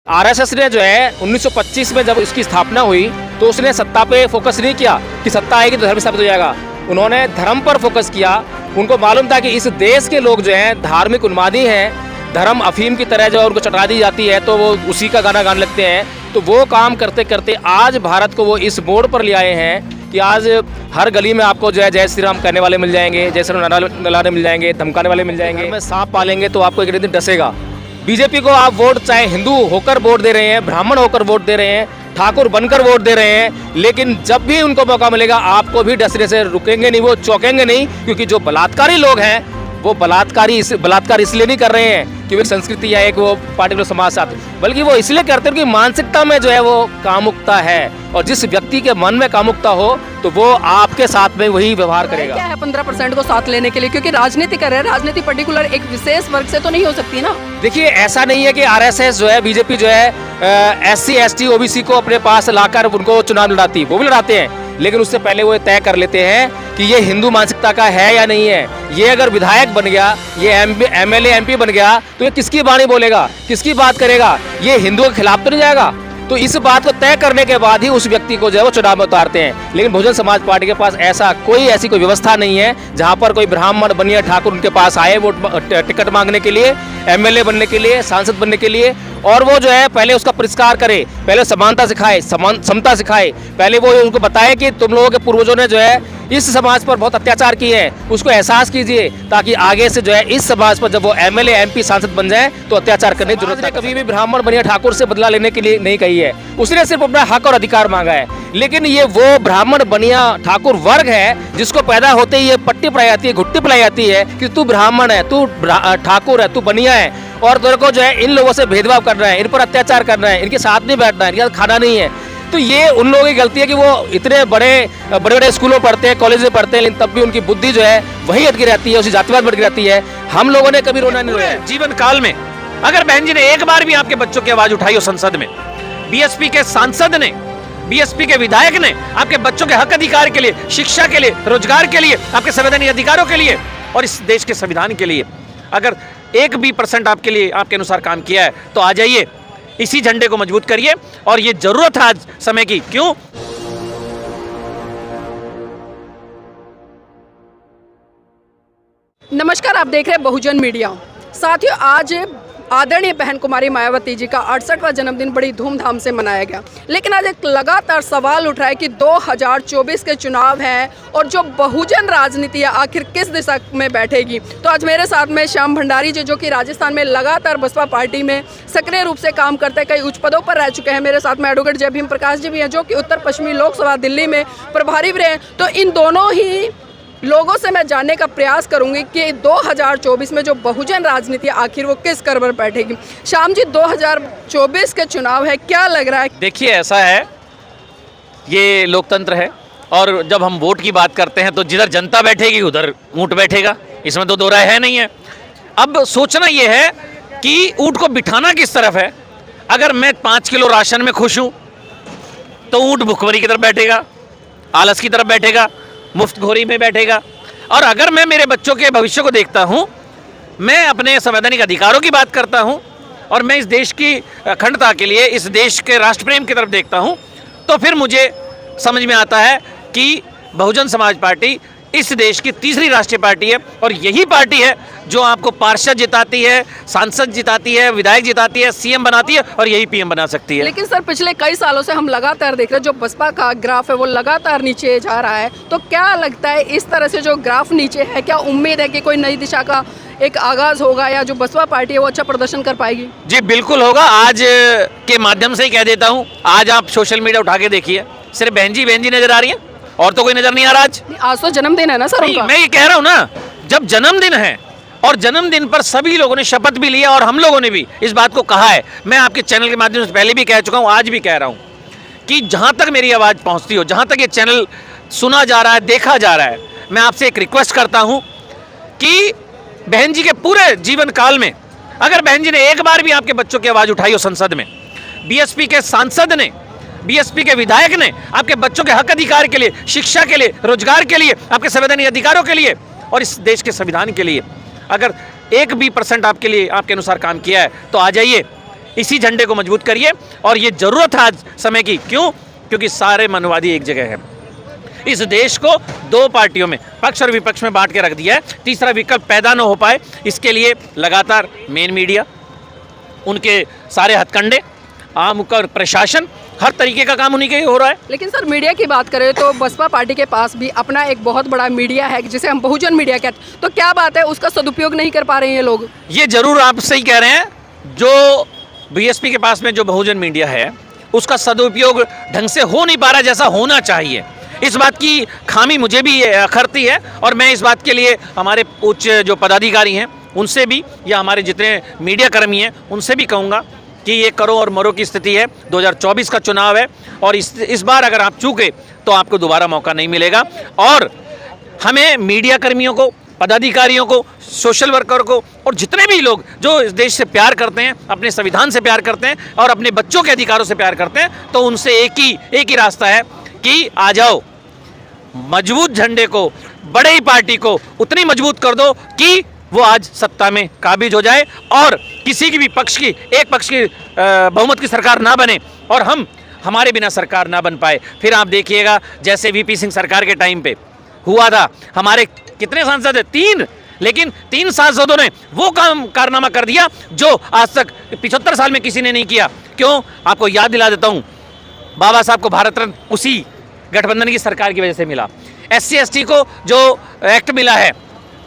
RSS ने जो है 1925 में जब इसकी स्थापना हुई तो उसने सत्ता पे फोकस नहीं किया कि सत्ता आएगी तो धर्म स्थापित हो जाएगा। उन्होंने धर्म पर फोकस किया। उनको मालूम था कि इस देश के लोग जो हैं धार्मिक उन्मादी हैं, धर्म अफीम की तरह जो है उनको चटा दी जाती है तो वो उसी का गाना गाने लगते हैं। तो वो काम करते करते आज भारत को वो इस मोड़ पर ले आए हैं कि आज हर गली में आपको जो है जय श्री राम कहने वाले मिल जाएंगे, जय श्री राम नलाने मिल जाएंगे, धमकाने वाले मिल जाएंगे। में सांप पालेंगे तो आपको एक दिन डसेगा। बीजेपी को आप वोट चाहे हिंदू होकर वोट दे रहे हैं, ब्राह्मण होकर वोट दे रहे हैं, ठाकुर बनकर वोट दे रहे हैं, लेकिन जब भी उनको मौका मिलेगा आपको भी डसने से रुकेंगे नहीं, वो चौंकेंगे नहीं। क्योंकि जो बलात्कारी लोग हैं वो बलात्कार इसलिए नहीं कर रहे हैं कि वे संस्कृति या एक वो पार्टिकुलर समाज साथ, बल्कि वो इसलिए करते हैं कि मानसिकता में जो है वो कामुकता है। और जिस व्यक्ति के मन में कामुकता हो तो वो आपके साथ में वही व्यवहार करेगा। क्या है 15% को साथ लेने के लिए? क्योंकि राजनीति कर रहे हैं, राजनीति पर्टिकुलर एक विशेष वर्ग से तो नहीं हो सकती ना। देखिए ऐसा नहीं है कि आरएसएस जो है, बीजेपी जो है SC ST OBC को अपने पास लाकर उनको चुनाव लड़ाती है। वो भी लड़ाते हैं, लेकिन उससे पहले वो तय कर लेते हैं कि ये हिंदू मानसिकता का है या नहीं है। ये अगर विधायक बन गया, ये MLA MP बन गया तो ये किसकी वाणी बोलेगा, किसकी बात करेगा? ये हिंदुओं के खिलाफ तो नहीं जाएगा। तो इस बात को तय करने के बाद ही उस व्यक्ति को जो है वो चुनाव में उतारते हैं। लेकिन बहुजन समाज पार्टी के पास ऐसी कोई व्यवस्था नहीं है जहां पर कोई ब्राह्मण बनिया ठाकुर उनके पास आए वोट टिकट मांगने के लिए, MLA बनने के लिए, सांसद बनने के लिए, और वो जो है पहले उसका पुरस्कार करे, पहले समानता सिखाए, समता सिखाए, पहले वो उनको बताए कि तुम लोगों के पूर्वजों ने जो है इस समाज पर बहुत अत्याचार किए हैं, उसको एहसास कीजिए, ताकि आगे से जो है इस समाज पर जब वो MLA MP सांसद बन जाए तो अत्याचार करने की जरूरत है। कभी भी ब्राह्मण बनिया ठाकुर से बदला लेने के लिए नहीं कही है, उसने सिर्फ अपना हक और अधिकार मांगा है। लेकिन ये वो ब्राह्मण बनिया ठाकुर वर्ग है जिसको पैदा होते ही ये पट्टी पढ़ाई जाती है, घुट्टी पिलाई जाती है कि तू ब्राह्मण है, तू ठाकुर है, तू बनिया है, और तेरे को जो है इन लोगों से भेदभाव करना है, इन पर अत्याचार करना है, इनके साथ नहीं बैठना है, इनके साथ खाना नहीं है। तो ये उन लोगों की गलती है कि वो इतने बड़े स्कूलों में पढ़ते हैं, कॉलेज में पढ़ते हैं, लेकिन तब भी उनकी बुद्धि जो है वही अटकी रहती है, उसी जातिवाद में अटकी रहती है। हम लोगों ने कभी रोना नहीं रोया। जीवन काल में अगर बहन जी ने एक बार भी आपके बच्चों की आवाज उठाई हो संसद में, BSP के सांसद ने, BSP के विधायक ने आपके बच्चों के हक अधिकार के लिए, शिक्षा के लिए, रोजगार के लिए, आपके संवैधानिक अधिकारों के लिए और इस देश के संविधान के लिए अगर 1% आपके लिए, आपके अनुसार काम किया है तो आ जाइए, इसी झंडे को मजबूत करिए। और ये जरूरत है आज समय की। क्यों? नमस्कार, आप देख रहे हैं बहुजन मीडिया। साथियों, आज आदरणीय बहन कुमारी मायावती जी का 68वां जन्मदिन बड़ी धूमधाम से मनाया गया। लेकिन आज एक लगातार सवाल उठ रहा है कि 2024 के चुनाव हैं और जो बहुजन राजनीति है आखिर किस दिशा में बैठेगी। तो आज मेरे साथ में श्याम भंडारी जी, जो कि राजस्थान में लगातार बसपा पार्टी में सक्रिय रूप से काम करते हैं, कई उच्च पदों पर रह चुके हैं। मेरे साथ में एडवोकेट जय भीम प्रकाश जी भी हैं, जो कि उत्तर पश्चिमी लोकसभा दिल्ली में प्रभारी भी रहे। तो इन दोनों ही लोगों से मैं जानने का प्रयास करूंगी कि 2024 में जो बहुजन राजनीति आखिर वो किस कर पर बैठेगी। श्याम जी, 2024 के चुनाव है, क्या लग रहा है? देखिए ऐसा है, ये लोकतंत्र है और जब हम वोट की बात करते हैं तो जिधर जनता बैठेगी उधर ऊंट बैठेगा, इसमें तो दो राय है नहीं है। अब सोचना ये है कि ऊंट को बिठाना किस तरफ है। अगर मैं 5 किलो राशन में खुश हूँ तो ऊंट भुखमरी की तरफ बैठेगा, आलस की तरफ बैठेगा, मुफ्तखोरी में बैठेगा। और अगर मैं मेरे बच्चों के भविष्य को देखता हूँ, मैं अपने संवैधानिक अधिकारों की बात करता हूँ और मैं इस देश की अखंडता के लिए, इस देश के राष्ट्र प्रेम की तरफ देखता हूँ, तो फिर मुझे समझ में आता है कि बहुजन समाज पार्टी इस देश की तीसरी राष्ट्रीय पार्टी है और यही पार्टी है जो आपको पार्षद जिताती है, सांसद जिताती है, विधायक जिताती है, CM बनाती है और यही PM बना सकती है। लेकिन सर, पिछले कई सालों से हम लगातार देख रहे हैं जो बसपा का ग्राफ है वो लगातार नीचे जा रहा है। तो क्या लगता है इस तरह से जो ग्राफ नीचे है, क्या उम्मीद है कि कोई नई दिशा का एक आगाज होगा या जो बसपा पार्टी है वो अच्छा प्रदर्शन कर पाएगी? जी बिल्कुल होगा। आज के माध्यम से ही कह देता हूँ, आज आप सोशल मीडिया उठा के देखिए, सिर्फ बहन जी नजर आ रही है और तो कोई नजर नहीं आ रहा। आज तो जन्मदिन है ना सर उनका। मैं ये कह रहा हूँ ना, जब जन्मदिन है और जन्मदिन पर सभी लोगों ने शपथ भी लिया और हम लोगों ने भी इस बात को कहा है, मैं आपके चैनल के माध्यम से पहले भी कह चुका हूँ, आज भी कह रहा हूँ कि जहाँ तक मेरी आवाज़ पहुँचती हो, जहाँ तक ये चैनल सुना जा रहा है, देखा जा रहा है, मैं आपसे एक रिक्वेस्ट करता हूँ कि बहन जी के पूरे जीवन काल में अगर बहन जी ने एक बार भी आपके बच्चों की आवाज़ उठाई हो संसद में, BSP के सांसद ने, BSP के विधायक ने आपके बच्चों के हक अधिकार के लिए, शिक्षा के लिए, रोजगार के लिए, आपके संवैधानिक अधिकारों के लिए और इस देश के संविधान के लिए अगर 1% आपके लिए, आपके अनुसार काम किया है तो आ जाइए, इसी झंडे को मजबूत करिए। और ये जरूरत है आज समय की। क्यों? क्योंकि सारे मनवादी एक जगह है। इस देश को दो पार्टियों में, पक्ष और विपक्ष में बांट के रख दिया है। तीसरा विकल्प पैदा न हो पाए, इसके लिए लगातार मेन मीडिया, उनके सारे हथकंडे, आम कर प्रशासन, हर तरीके का काम उन्हीं के ही हो रहा है। लेकिन सर मीडिया की बात करें तो बसपा पार्टी के पास भी अपना एक बहुत बड़ा मीडिया है जिसे हम बहुजन मीडिया कहते हैं, तो क्या बात है उसका सदुपयोग नहीं कर पा रहे हैं ये लोग? ये जरूर आप सही कह रहे हैं। जो बीएसपी के पास में जो बहुजन मीडिया है उसका सदुपयोग ढंग से हो नहीं पा रहा जैसा होना चाहिए। इस बात की खामी मुझे भी अखरती है और मैं इस बात के लिए हमारे उच्च जो पदाधिकारी हैं उनसे भी, या हमारे जितने मीडिया कर्मी हैं उनसे भी कहूँगा कि ये करो और मरो की स्थिति है। 2024 का चुनाव है और इस बार अगर आप चूके तो आपको दोबारा मौका नहीं मिलेगा। और हमें मीडिया कर्मियों को, पदाधिकारियों को, सोशल वर्कर को और जितने भी लोग जो इस देश से प्यार करते हैं, अपने संविधान से प्यार करते हैं और अपने बच्चों के अधिकारों से प्यार करते हैं, तो उनसे एक ही रास्ता है कि आ जाओ, मजबूत झंडे को, बड़े ही पार्टी को उतनी मजबूत कर दो कि वो आज सत्ता में काबिज हो जाए और किसी की भी पक्ष की, एक पक्ष की बहुमत की सरकार ना बने और हमारे बिना सरकार ना बन पाए। फिर आप देखिएगा जैसे वीपी सिंह सरकार के टाइम पे हुआ था, हमारे कितने सांसद है? 3, लेकिन 3 सांसदों ने वो कारनामा कर दिया जो आज तक 75 साल में किसी ने नहीं किया। क्यों? आपको याद दिला देता हूं, बाबा साहब को भारत रत्न उसी गठबंधन की सरकार की वजह से मिला। SC ST को जो एक्ट मिला है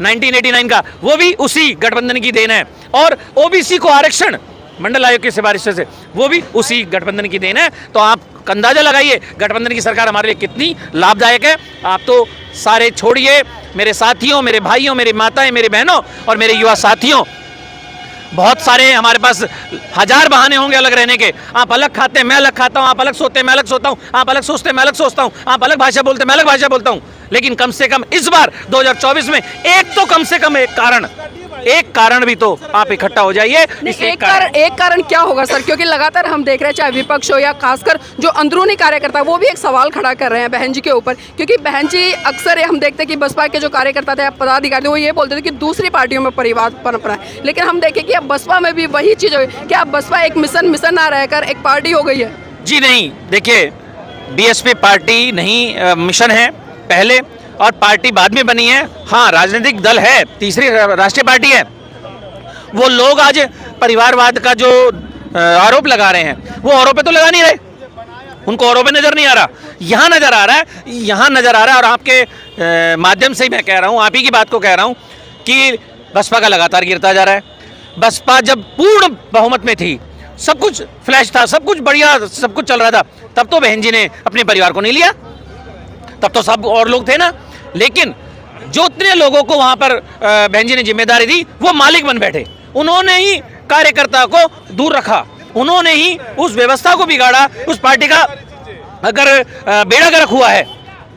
1989 का, वो भी उसी गठबंधन की देन है। और OBC को आरक्षण मंडल आयोग की सिफारिश से, वो भी उसी गठबंधन की देन है। तो आप अंदाजा लगाइए गठबंधन की सरकार हमारे लिए कितनी लाभदायक है। आप तो सारे छोड़िए, मेरे साथियों, मेरे भाइयों, मेरी माताएं, मेरी बहनों और मेरे युवा साथियों, बहुत सारे हमारे पास 1000 बहाने होंगे अलग रहने के। आप अलग खाते हैं, मैं अलग खाता हूं, आप अलग सोते हैं, मैं अलग सोता हूं, आप अलग सोचते हैं, मैं अलग सोचता हूं, आप अलग भाषा बोलते हैं, मैं अलग भाषा बोलता हूं। लेकिन कम से कम इस बार 2024 में एक तो कम से कम एक कारण भी तो आप इकट्ठा हो जाइए। एक कारण क्या होगा सर? क्योंकि लगातार हम देख रहे हैं चाहे विपक्ष हो या खासकर जो अंदरूनी कार्यकर्ता, वो भी एक सवाल खड़ा कर रहे हैं बहन जी के ऊपर। क्योंकि बहन जी अक्सर हम देखते हैं कि बसपा के जो कार्यकर्ता थे, पदाधिकारी, वो ये बोलते थे कि दूसरी पार्टियों में परिवार पनप रहा है। लेकिन हम देखें कि अब बसपा में भी वही चीज़ हो गई कि अब बसपा एक मिशन ना रहकर एक पार्टी हो गई है। जी नहीं, देखिए बीएसपी पार्टी नहीं, मिशन है पहले और पार्टी बाद में बनी है। हाँ, राजनीतिक दल है, तीसरी राष्ट्रीय पार्टी है। वो लोग आज परिवारवाद का जो आरोप लगा रहे हैं, वो औरों पे तो लगा नहीं रहे, उनको औरों पे नजर नहीं आ रहा, यहाँ नजर आ रहा है, यहाँ नजर आ रहा है। और आपके माध्यम से ही मैं कह रहा हूँ, आप ही की बात को कह रहा हूँ कि बसपा का लगातार गिरता जा रहा है। बसपा जब पूर्ण बहुमत में थी, सब कुछ फ्लैश था, सब कुछ बढ़िया, सब कुछ चल रहा था, तब तो बहन जी ने अपने परिवार को नहीं लिया, तब तो सब और लोग थे ना। लेकिन जो उतने लोगों को वहां पर बहन जी ने जिम्मेदारी दी, वो मालिक बन बैठे। उन्होंने ही कार्यकर्ता को दूर रखा, उन्होंने ही उस व्यवस्था को बिगाड़ा। उस पार्टी का अगर बेड़ा गर्क हुआ है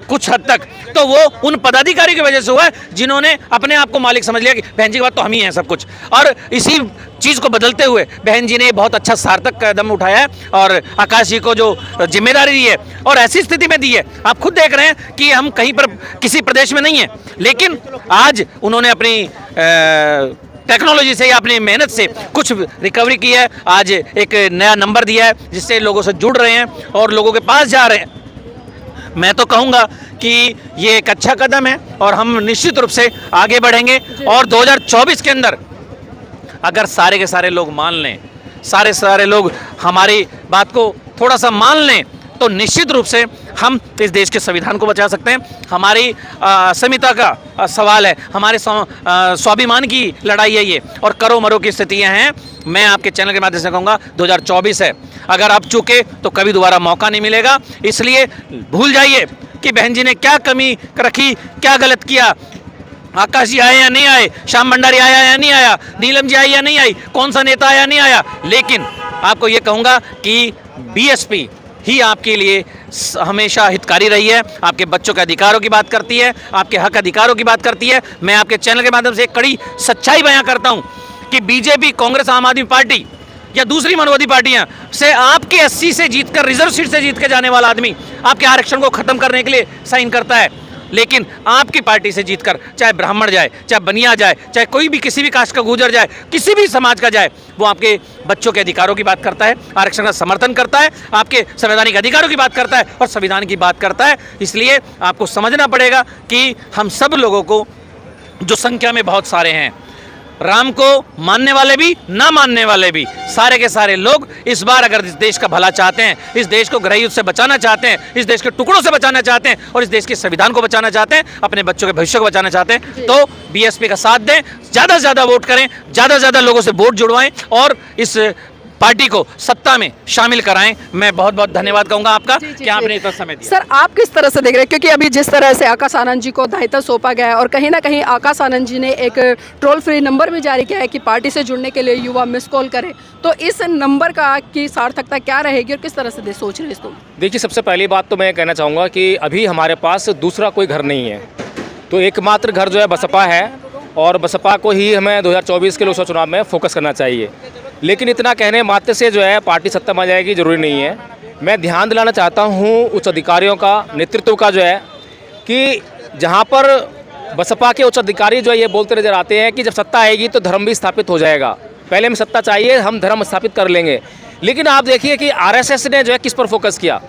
कुछ हद तक, तो वो उन पदाधिकारी की वजह से हुआ है जिन्होंने अपने आप को मालिक समझ लिया कि बहन जी के बाद तो हम ही हैं सब कुछ। और इसी चीज़ को बदलते हुए बहन जी ने बहुत अच्छा सार्थक कदम उठाया है और आकाश जी को जो जिम्मेदारी दी है और ऐसी स्थिति में दी है, आप खुद देख रहे हैं कि हम कहीं पर किसी प्रदेश में नहीं हैं, लेकिन आज उन्होंने अपनी टेक्नोलॉजी से या अपनी मेहनत से कुछ रिकवरी की है। आज एक नया नंबर दिया है जिससे लोगों से जुड़ रहे हैं और लोगों के पास जा रहे हैं। मैं तो कहूँगा कि ये एक अच्छा कदम है और हम निश्चित रूप से आगे बढ़ेंगे। और 2024 के अंदर अगर सारे के सारे लोग मान लें, सारे लोग हमारी बात को थोड़ा सा मान लें, तो निश्चित रूप से हम इस देश के संविधान को बचा सकते हैं। हमारी अस्मिता का सवाल है, हमारे स्वाभिमान की लड़ाई है ये, और करो मरो की स्थितियां हैं। मैं आपके चैनल के माध्यम से कहूँगा 2024 है, अगर आप चूके तो कभी दोबारा मौका नहीं मिलेगा। इसलिए भूल जाइए कि बहन जी ने क्या कमी रखी, क्या गलत किया। आकाश जी आए या नहीं आए, श्याम भंडारी आया या नहीं आया, नीलम जी आई या नहीं आई, कौन सा नेता आया नहीं आया, लेकिन आपको ये कहूँगा कि बीएसपी ही आपके लिए हमेशा हितकारी रही है। आपके बच्चों के अधिकारों की बात करती है, आपके हक अधिकारों की बात करती है। मैं आपके चैनल के माध्यम से एक कड़ी सच्चाई बयां करता हूं कि बीजेपी, कांग्रेस, आम आदमी पार्टी या दूसरी मनवादी पार्टियां से आपके 80 से जीतकर, रिजर्व सीट से जीत के जाने वाला आदमी आपके आरक्षण को खत्म करने के लिए साइन करता है। लेकिन आपकी पार्टी से जीतकर, चाहे ब्राह्मण जाए, चाहे बनिया जाए, चाहे कोई भी किसी भी कास्ट का गुजर जाए, किसी भी समाज का जाए, वो आपके बच्चों के अधिकारों की बात करता है, आरक्षण का समर्थन करता है, आपके संवैधानिक अधिकारों की बात करता है और संविधान की बात करता है। इसलिए आपको समझना पड़ेगा कि हम सब लोगों को, जो संख्या में बहुत सारे हैं, राम को मानने वाले भी ना मानने वाले भी, सारे के सारे लोग इस बार अगर इस देश का भला चाहते हैं, इस देश को गृह युद्ध से बचाना चाहते हैं, इस देश के टुकड़ों से बचाना चाहते हैं और इस देश के संविधान को बचाना चाहते हैं, अपने बच्चों के भविष्य को बचाना चाहते हैं, तो बीएसपी का साथ दें, ज़्यादा से ज़्यादा वोट करें, ज़्यादा से ज़्यादा लोगों से वोट जुड़वाएं और इस पार्टी को सत्ता में शामिल कराएं। मैं बहुत बहुत धन्यवाद कहूंगा आपका कि आपने इतना समय दिया। सर, आप किस तरह से देख रहे हैं, क्योंकि अभी जिस तरह से आकाश आनंद जी को दायित्व सौंपा गया है और कहीं ना कहीं आकाश आनंद जी ने एक टोल फ्री नंबर भी जारी किया है कि पार्टी से जुड़ने के लिए युवा मिस कॉल करें, तो इस नंबर का की सार्थकता क्या रहेगी और किस तरह से सोच रहे हैं इसको? देखिए, सबसे पहली बात तो मैं कहना चाहूँगा कि अभी हमारे पास दूसरा कोई घर नहीं है, तो एकमात्र घर जो है बसपा है और बसपा को ही हमें 2024 के लोकसभा चुनाव में फोकस करना चाहिए। लेकिन इतना कहने मात्र से जो है पार्टी सत्ता में आ जाएगी ज़रूरी नहीं है। मैं ध्यान दिलाना चाहता हूँ उच्च अधिकारियों का, नेतृत्व का जो है, कि जहाँ पर बसपा के उच्च अधिकारी जो है ये बोलते नजर आते हैं कि जब सत्ता आएगी तो धर्म भी स्थापित हो जाएगा, पहले हमें सत्ता चाहिए, हम धर्म स्थापित कर लेंगे। लेकिन आप देखिए कि आरएसएस ने जो है किस पर फोकस किया।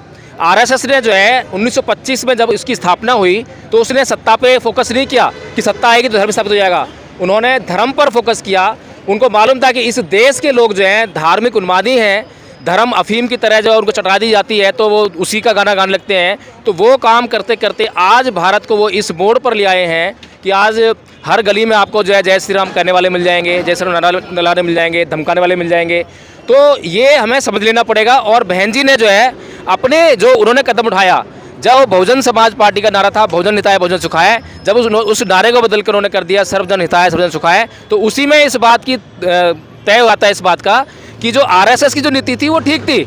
आरएसएस ने जो है 1925 में जब उसकी स्थापना हुई तो उसने सत्ता पे फोकस नहीं किया कि सत्ता आएगी तो धर्म स्थापित हो जाएगा, उन्होंने धर्म पर फोकस किया। उनको मालूम था कि इस देश के लोग जो हैं धार्मिक उन्मादी हैं, धर्म अफीम की तरह जो उनको चटा दी जाती है तो वो उसी का गाना गाने लगते हैं। तो वो काम करते करते आज भारत को वो इस मोड़ पर ले आए हैं कि आज हर गली में आपको जो है जय श्री राम कहने वाले मिल जाएंगे, जय श्री राम नलाने मिल जाएंगे, धमकाने वाले मिल जाएंगे। तो ये हमें समझ लेना पड़ेगा। और बहन जी ने जो है अपने जो उन्होंने कदम उठाया, जब बहुजन समाज पार्टी का नारा था बहुजन हिताय बहुजन सुखाय, जब उस नारे को बदल कर उन्होंने कर दिया सर्वजन हिताय सर्वजन सुखाय, तो उसी में इस बात की तय हुआ था इस बात का कि जो आरएसएस की जो नीति थी वो ठीक थी।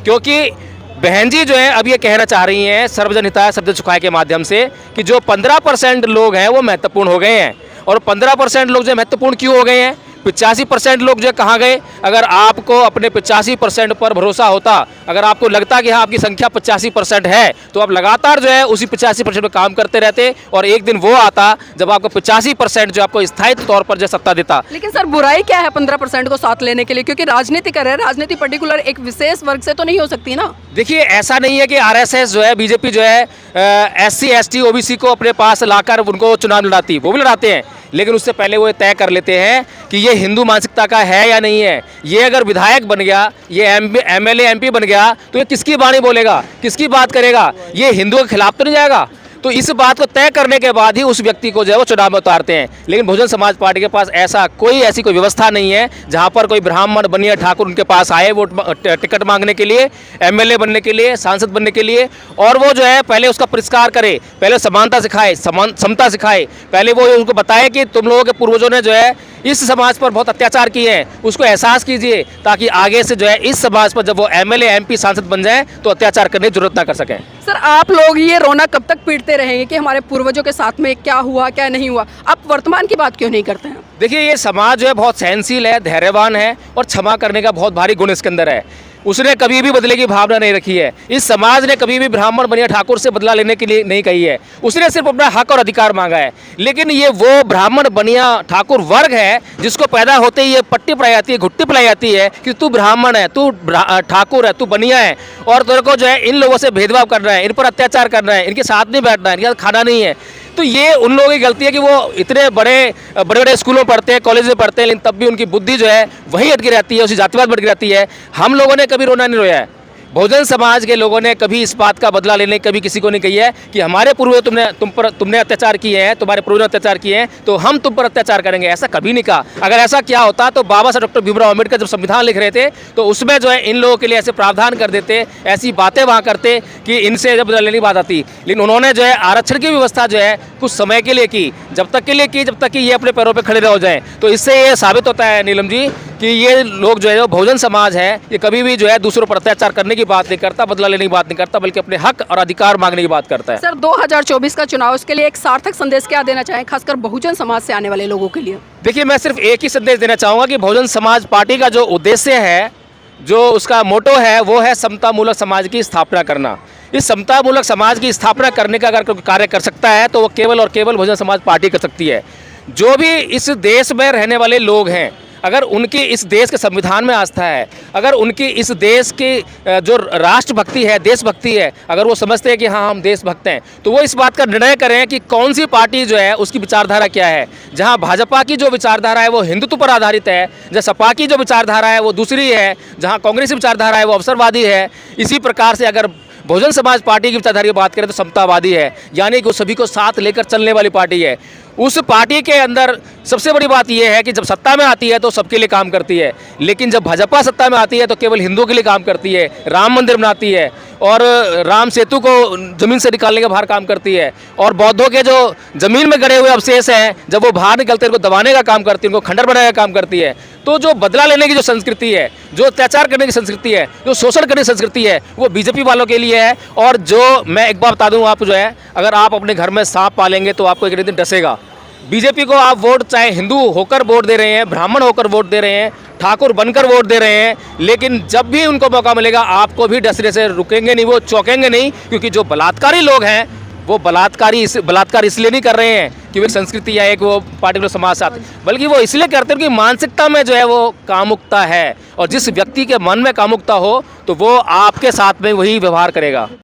क्योंकि बहन जी जो है अब ये कहना चाह रही हैं सर्वजन हिताय सर्वजन सुखाय के माध्यम से कि जो 15% लोग हैं वो महत्वपूर्ण हो गए हैं। और 15% लोग जो महत्वपूर्ण क्यों हो गए हैं, 85% लोग जो कहाँ गए? अगर आपको अपने 85% पर भरोसा होता, अगर आपको लगता कि हाँ आपकी संख्या 85% है, तो आप लगातार जो है उसी 85% में काम करते रहते और एक दिन वो आता जब आपको 85% जो आपको स्थायी तौर पर जो सत्ता देता। लेकिन सर, बुराई क्या है 15% को साथ लेने के लिए, क्योंकि राजनीति कर रहे हैं, राजनीति पर्टिकुलर एक विशेष वर्ग से तो नहीं हो सकती ना। देखिए, ऐसा नहीं है कि आरएसएस जो है बीजेपी जो है SC ST OBC को अपने पास लाकर उनको चुनाव लड़ाती, वो भी लड़ाते हैं, लेकिन उससे पहले वो तय कर लेते हैं कि ये हिंदू मानसिकता का है या नहीं है। ये अगर विधायक बन गया, ये MLA MP बन गया, तो ये किसकी वाणी बोलेगा, किसकी बात करेगा? ये हिंदुओं के खिलाफ तो नहीं जाएगा। तो इस बात को तय करने के बाद ही उस व्यक्ति को जो है वो चुनाव में उतारते हैं। लेकिन बहुजन समाज पार्टी के पास ऐसी कोई व्यवस्था नहीं है जहां पर कोई ब्राह्मण बनिया ठाकुर उनके पास आए वोट टिकट मांगने के लिए, MLA बनने के लिए, सांसद बनने के लिए, और वो जो है पहले उसका पुरस्कार करे, पहले समानता सिखाए, समता सिखाए, पहले वो उनको बताए कि तुम लोगों के पूर्वजों ने जो है इस समाज पर बहुत अत्याचार किए हैं, उसको एहसास कीजिए, ताकि आगे से जो है इस समाज पर जब वो MLA MP सांसद बन जाए तो अत्याचार करने की जरूरत ना कर सकें। सर, आप लोग ये रोना कब तक पीटते रहेंगे कि हमारे पूर्वजों के साथ में क्या हुआ क्या नहीं हुआ? आप वर्तमान की बात क्यों नहीं करते हैं? देखिए, ये समाज जो है बहुत सहनशील है, धैर्यवान है और क्षमा करने का बहुत भारी गुण इसके अंदर है। उसने कभी भी बदले की भावना नहीं रखी है। इस समाज ने कभी भी ब्राह्मण बनिया ठाकुर से बदला लेने के लिए नहीं कही है, उसने सिर्फ अपना हक और अधिकार मांगा है। लेकिन ये वो ब्राह्मण बनिया ठाकुर वर्ग है जिसको पैदा होते ही ये पट्टी पलाई जाती है, घुट्टी पलाई जाती है कि तू ब्राह्मण है, तू ठाकुर है, तू बनिया है और तेरे को जो है इन लोगों से भेदभाव करना है, इन पर अत्याचार करना है, इनके साथ नहीं बैठना है, इनके साथ खाना नहीं है। तो ये उन लोगों की गलती है कि वो इतने बड़े स्कूलों में पढ़ते हैं, कॉलेज में पढ़ते हैं, लेकिन तब भी उनकी बुद्धि जो है वही अटकी रहती है, उसी जातिवाद में अटकी रहती है। हम लोगों ने कभी रोना नहीं रोया है। बहुजन समाज के लोगों ने कभी इस बात का बदला लेने कभी किसी को नहीं कही है कि हमारे पूर्वज तुमने अत्याचार किए हैं, तुम्हारे पूर्वज ने अत्याचार किए हैं तो हम तुम पर अत्याचार करेंगे, ऐसा कभी नहीं कहा। अगर ऐसा क्या होता तो बाबा साहब डॉक्टर भीमराव अम्बेडकर जब संविधान लिख रहे थे तो उसमें जो है इन लोगों के लिए ऐसे प्रावधान कर देते, ऐसी बातें वहाँ करते कि इनसे जब बदला लेने की बात आती। लेकिन उन्होंने जो है आरक्षण की व्यवस्था जो है कुछ समय के लिए की, जब तक के लिए की जब तक कि ये अपने पैरों पर खड़े हो जाएं। तो इससे ये साबित होता है नीलम जी कि ये लोग जो है जो बहुजन समाज है ये कभी भी जो है दूसरों पर अत्याचार करने की बात नहीं करता, बदला लेने की बात नहीं करता, बल्कि अपने हक और अधिकार मांगने की बात करता है। सर, 2024 का चुनाव, उसके लिए एक सार्थक संदेश क्या देना चाहें, खासकर बहुजन समाज से आने वाले लोगों के लिए? देखिए, मैं सिर्फ एक ही संदेश देना चाहूँगा कि बहुजन समाज पार्टी का जो उद्देश्य है, जो उसका मोटो है, वो है समतामूलक समाज की स्थापना करना। इस समतामूलक समाज की स्थापना करने का अगर कोई कार्य कर सकता है तो वो केवल और केवल बहुजन समाज पार्टी कर सकती है। जो भी इस देश में रहने वाले लोग हैं, अगर उनकी इस देश के संविधान में आस्था है, अगर उनकी इस देश की जो राष्ट्रभक्ति है, देशभक्ति है, अगर वो समझते हैं कि हाँ हम देशभक्त हैं, तो वो इस बात का निर्णय करें कि कौन सी पार्टी जो है उसकी विचारधारा क्या है। जहाँ भाजपा की जो विचारधारा है वो हिंदुत्व पर आधारित है, जहाँ सपा की जो विचारधारा है वो दूसरी है, जहाँ कांग्रेस की विचारधारा है वो अवसरवादी है, इसी प्रकार से अगर बहुजन समाज पार्टी की विचारधारा की बात करें तो समतावादी है, यानी कि वो सभी को साथ लेकर चलने वाली पार्टी है। उस पार्टी के अंदर सबसे बड़ी बात यह है कि जब सत्ता में आती है तो सबके लिए काम करती है, लेकिन जब भाजपा सत्ता में आती है तो केवल हिंदुओं के लिए काम करती है, राम मंदिर बनाती है और राम सेतु को ज़मीन से निकालने के बाहर काम करती है, और बौद्धों के जो ज़मीन में गड़े हुए अवशेष हैं जब वो बाहर निकलते हैं उनको दबाने का काम करती है, उनको खंडर बनाने का काम करती है। तो जो बदला लेने की जो संस्कृति है, जो अत्याचार करने की संस्कृति है, जो शोषण करने की संस्कृति है, वो बीजेपी वालों के लिए है। और जो मैं एक बात बता दूं, आप जो है अगर आप अपने घर में सांप पालेंगे तो आपको एक दिन डसेगा। बीजेपी को आप वोट चाहे हिंदू होकर वोट दे रहे हैं, ब्राह्मण होकर वोट दे रहे हैं, ठाकुर बनकर वोट दे रहे हैं, लेकिन जब भी उनको मौका मिलेगा आपको भी डसने से रुकेंगे नहीं, वो चौंकेंगे नहीं, क्योंकि जो बलात्कारी लोग हैं वो बलात्कार इसलिए नहीं कर रहे हैं कि वो संस्कृति या एक वो पार्टिकुलर समाज साथ, बल्कि वो इसलिए करते हैं कि मानसिकता में जो है वो कामुकता है, और जिस व्यक्ति के मन में कामुकता हो तो वो आपके साथ में वही व्यवहार करेगा।